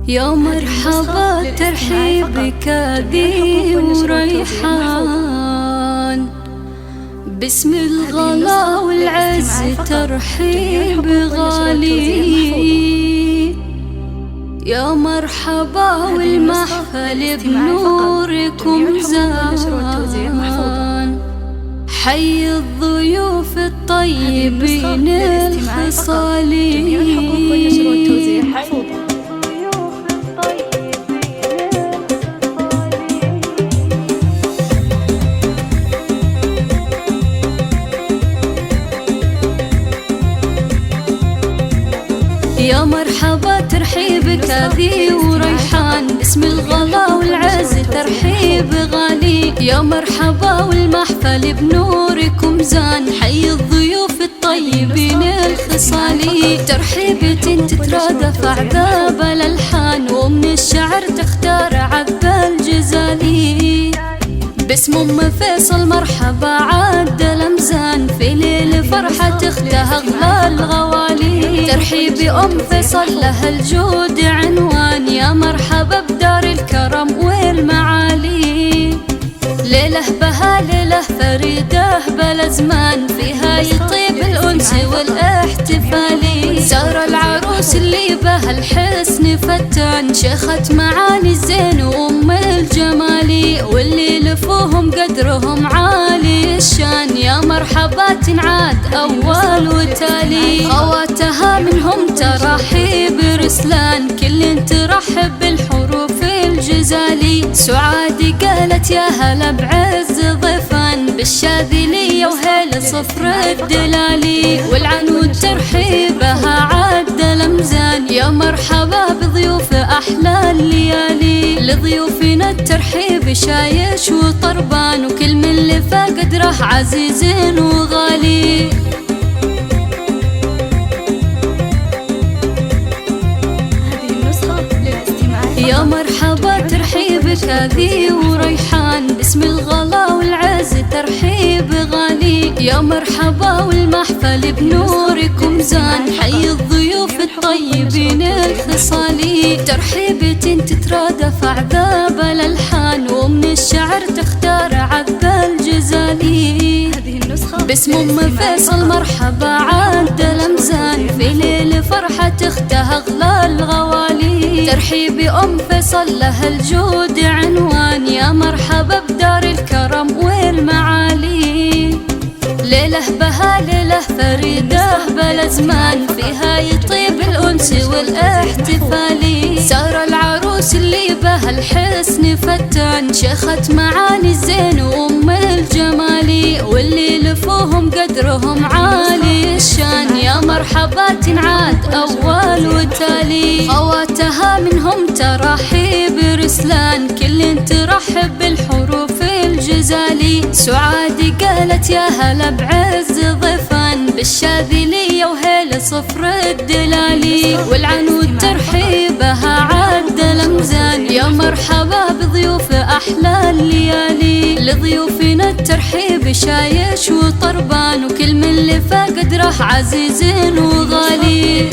يا مرحبا ترحيبك ذي وريحان، باسم الغلا والعز ترحيب غالي. يا مرحبا والمحفل بنوركم زان، حي الضيوف الطيبين الخصالي. يا مرحبا ترحيبك ذي وريحان، باسم الغلا والعز ترحيب غالي. يا مرحبا والمحفل بنوركم زان، حي الضيوف الطيبين الخصالي. ترحيبة تترادف أعذاب الألحان، ومن الشعر تختار عذب الجزالي. باسم أم فيصل مرحبا عاد الأمزان، في ليل فرحة اختها أغلى الغوالي. ترحيب أم فيصل لها الجود عنوان، يا مرحبا بدار الكرم والمعالي. ليلة بها ليلة فريدة بلا زمان، فيها يطيب الأنس والاحتفالي. سار العروس اللي بها الحسن فتان، شيخة معاني الزين وأم الجمالي. واللي لفوهم قدرهم عالي الشان، يا مرحبا تنعاد أول وتالي. خواتها منهم ترحيب رسلان، كل ترحب بالحروف الجزالي. سعادي قالت يا هلا بعز ضيفان، بالشاذلية وهيل صفر الدلالي. والعنود ترحيبها عد الأمزان، يا مرحبا بضيوف أحلى الليالي. لضيوفنا الترحيب شايش وطربان، وكل من لفا قدره عزيز وغالي. يا مرحبا ترحيبك ذي وريحان، باسم الغلا والعز ترحيب غالي. يا مرحبا والمحفل بنوركم زان، حي الضيوف الطيبين الخصالي. ترحيبة تترادف أعذاب الألحان، ومن الشعر تختار عذب الجزالي. باسم أم فيصل مرحبا عاد الأمزان، في ليل فرحة اختها أغلى الغوالي. ترحيب أم فيصل لها الجود عنوان، يا مرحبا بدار الكرم والمعالي. ليلة بها ليلة فريدة بلا زمان، فيها يطيب الأنس والاحتفالي. سار العروس اللي بها الحسن فتان، شيخة معاني الزين وأم الجمالي. واللي لفوهم قدرهم عالي الشان، يا مرحبا تنعاد أول وتالي. خواتها منهم ترحيب رسلان، كل ترحب بالحروف الجزالي. سعادي قالت يا هلا بعز ضيفان، بالشاذلية وهيل صفر الدلالي. والعنود ترحيبها عد الأمزان، يا مرحبا بضيوف أحلى الليالي. لضيوفنا الترحيب شايش وطربان، وكل من لفا قدره عزيز وغالي.